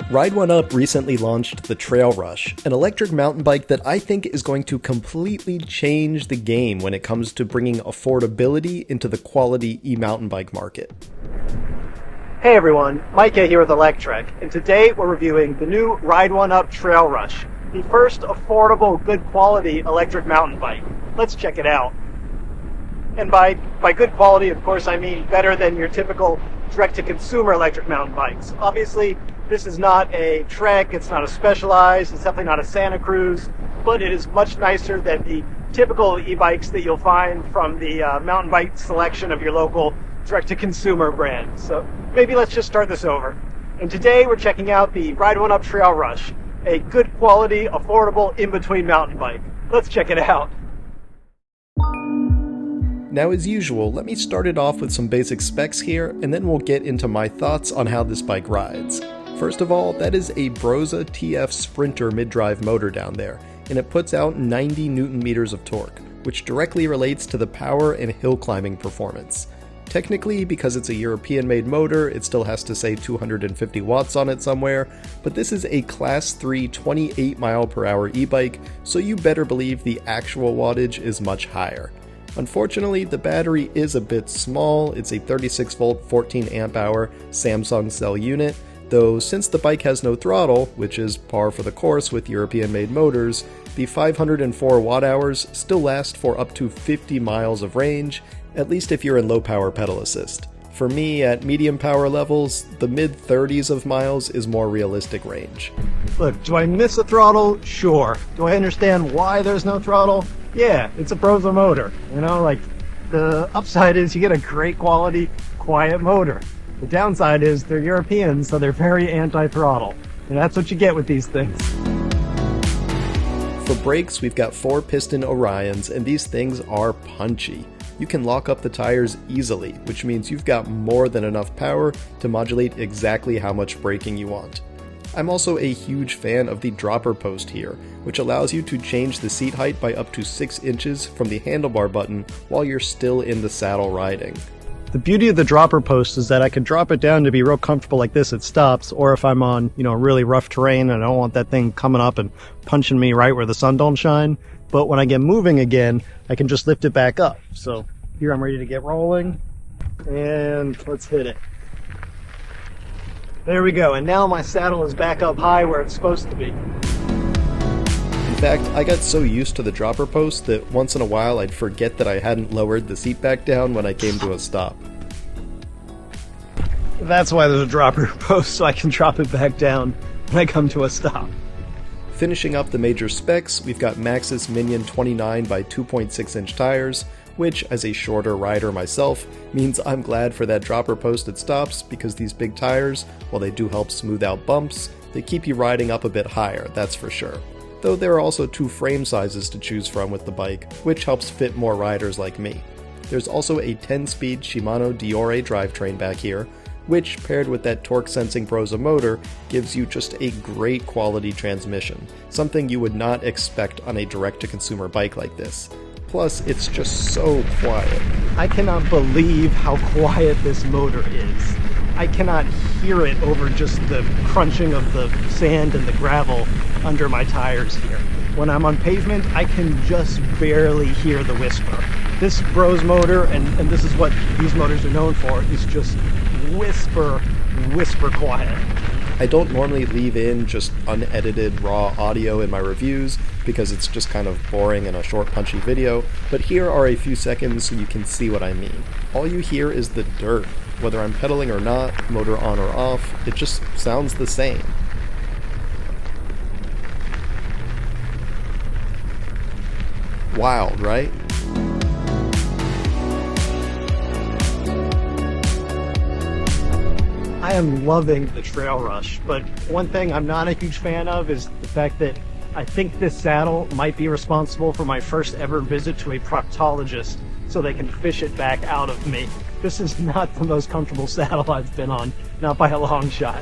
Ride1Up recently launched the TrailRush, an electric mountain bike that I think is going to completely change the game when it comes to bringing affordability into the quality e-mountain bike market. Hey everyone, Micah here with Electrek, and today we're reviewing the new Ride1Up TrailRush, the first affordable, good quality electric mountain bike. Let's check it out. And by good quality, of course, I mean better than your typical direct-to-consumer electric mountain bikes. Obviously, this is not a Trek, it's not a Specialized, it's definitely not a Santa Cruz, but it is much nicer than the typical e-bikes that you'll find from the mountain bike selection of your local direct-to-consumer brand. So maybe let's just start this over. And today we're checking out the Ride1Up TrailRush, a good quality, affordable, in-between mountain bike. Let's check it out. Now, as usual, let me start it off with some basic specs here, and then we'll get into my thoughts on how this bike rides. First of all, that is a Brose TF Sprinter mid-drive motor down there, and it puts out 90 Newton meters of torque, which directly relates to the power and hill climbing performance. Technically, because it's a European-made motor, it still has to say 250 watts on it somewhere, but this is a Class 3 28 mile per hour e-bike, so you better believe the actual wattage is much higher. Unfortunately, the battery is a bit small. It's a 36 volt 14 amp hour Samsung cell unit, though since the bike has no throttle, which is par for the course with European-made motors, the 504 watt-hours still last for up to 50 miles of range, at least if you're in low-power pedal assist. For me, at medium power levels, the mid-30s of miles is more realistic range. Look, do I miss a throttle? Sure. Do I understand why there's no throttle? Yeah, it's a Brose motor. You know, like, the upside is you get a great quality, quiet motor. The downside is they're European, so they're very anti-throttle. And that's what you get with these things. For brakes, we've got 4-piston Orions, and these things are punchy. You can lock up the tires easily, which means you've got more than enough power to modulate exactly how much braking you want. I'm also a huge fan of the dropper post here, which allows you to change the seat height by up to 6 inches from the handlebar button while you're still in the saddle riding. The beauty of the dropper post is that I can drop it down to be real comfortable like this at stops, or if I'm on, really rough terrain and I don't want that thing coming up and punching me right where the sun don't shine. But when I get moving again, I can just lift it back up. So here I'm ready to get rolling, and let's hit it. There we go, and now my saddle is back up high where it's supposed to be. In fact, I got so used to the dropper post that once in a while I'd forget that I hadn't lowered the seat back down when I came to a stop. That's why there's a dropper post, so I can drop it back down when I come to a stop. Finishing up the major specs, we've got Maxxis Minion 29 by 2.6 inch tires, which, as a shorter rider myself, means I'm glad for that dropper post at stops, because these big tires, while they do help smooth out bumps, they keep you riding up a bit higher, that's for sure. Though there are also 2 frame sizes to choose from with the bike, which helps fit more riders like me. There's also a 10-speed Shimano Diore drivetrain back here, which, paired with that torque-sensing Brose motor, gives you just a great quality transmission, something you would not expect on a direct-to-consumer bike like this. Plus, it's just so quiet. I cannot believe how quiet this motor is. I cannot hear it over just the crunching of the sand and the gravel under my tires here. When I'm on pavement, I can just barely hear the whisper. This Brose motor, and this is what these motors are known for, is just whisper quiet. I don't normally leave in just unedited raw audio in my reviews because it's just kind of boring in a short punchy video, but here are a few seconds so you can see what I mean. All you hear is the dirt. Whether I'm pedaling or not, motor on or off, it just sounds the same. Wild, right? I am loving the TrailRush, but one thing I'm not a huge fan of is the fact that I think this saddle might be responsible for my first ever visit to a proctologist so they can fish it back out of me. This is not the most comfortable saddle I've been on, not by a long shot.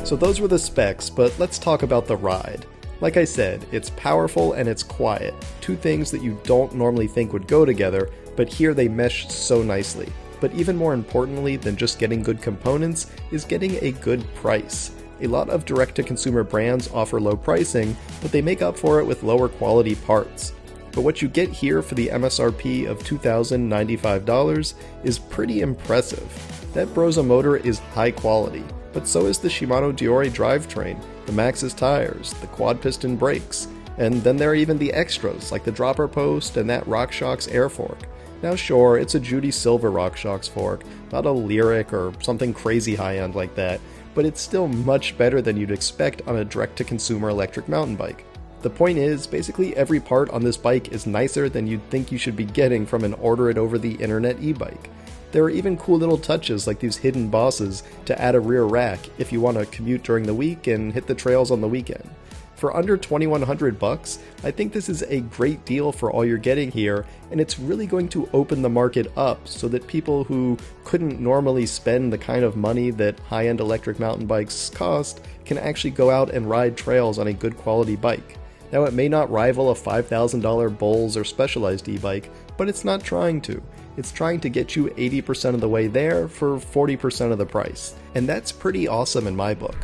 So those were the specs, but let's talk about the ride. Like I said, it's powerful and it's quiet, 2 things that you don't normally think would go together, but here they mesh so nicely. But even more importantly than just getting good components is getting a good price. A lot of direct-to-consumer brands offer low pricing, but they make up for it with lower quality parts. But what you get here for the MSRP of $2,095 is pretty impressive. That Brose motor is high quality, but so is the Shimano Diore drivetrain, the Maxxis tires, the quad piston brakes, and then there are even the extras like the dropper post and that RockShox air fork. Now sure, it's a Judy Silver RockShox fork, not a Lyric or something crazy high-end like that, but it's still much better than you'd expect on a direct-to-consumer electric mountain bike. The point is, basically every part on this bike is nicer than you'd think you should be getting from an order-it-over-the-internet e-bike. There are even cool little touches like these hidden bosses to add a rear rack if you want to commute during the week and hit the trails on the weekend. For under $2,100, I think this is a great deal for all you're getting here, and it's really going to open the market up so that people who couldn't normally spend the kind of money that high-end electric mountain bikes cost can actually go out and ride trails on a good quality bike. Now it may not rival a $5,000 Bowls or Specialized e-bike, but it's not trying to. It's trying to get you 80% of the way there for 40% of the price, and that's pretty awesome in my book.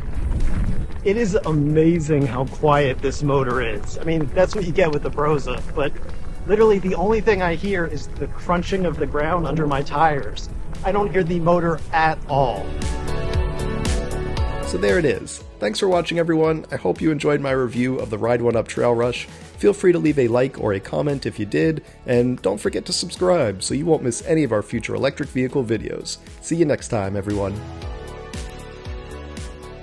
It is amazing how quiet this motor is. I mean, that's what you get with the Brose, but literally the only thing I hear is the crunching of the ground under my tires. I don't hear the motor at all. So there it is. Thanks for watching, everyone. I hope you enjoyed my review of the Ride1Up TrailRush. Feel free to leave a like or a comment if you did, and don't forget to subscribe so you won't miss any of our future electric vehicle videos. See you next time, everyone.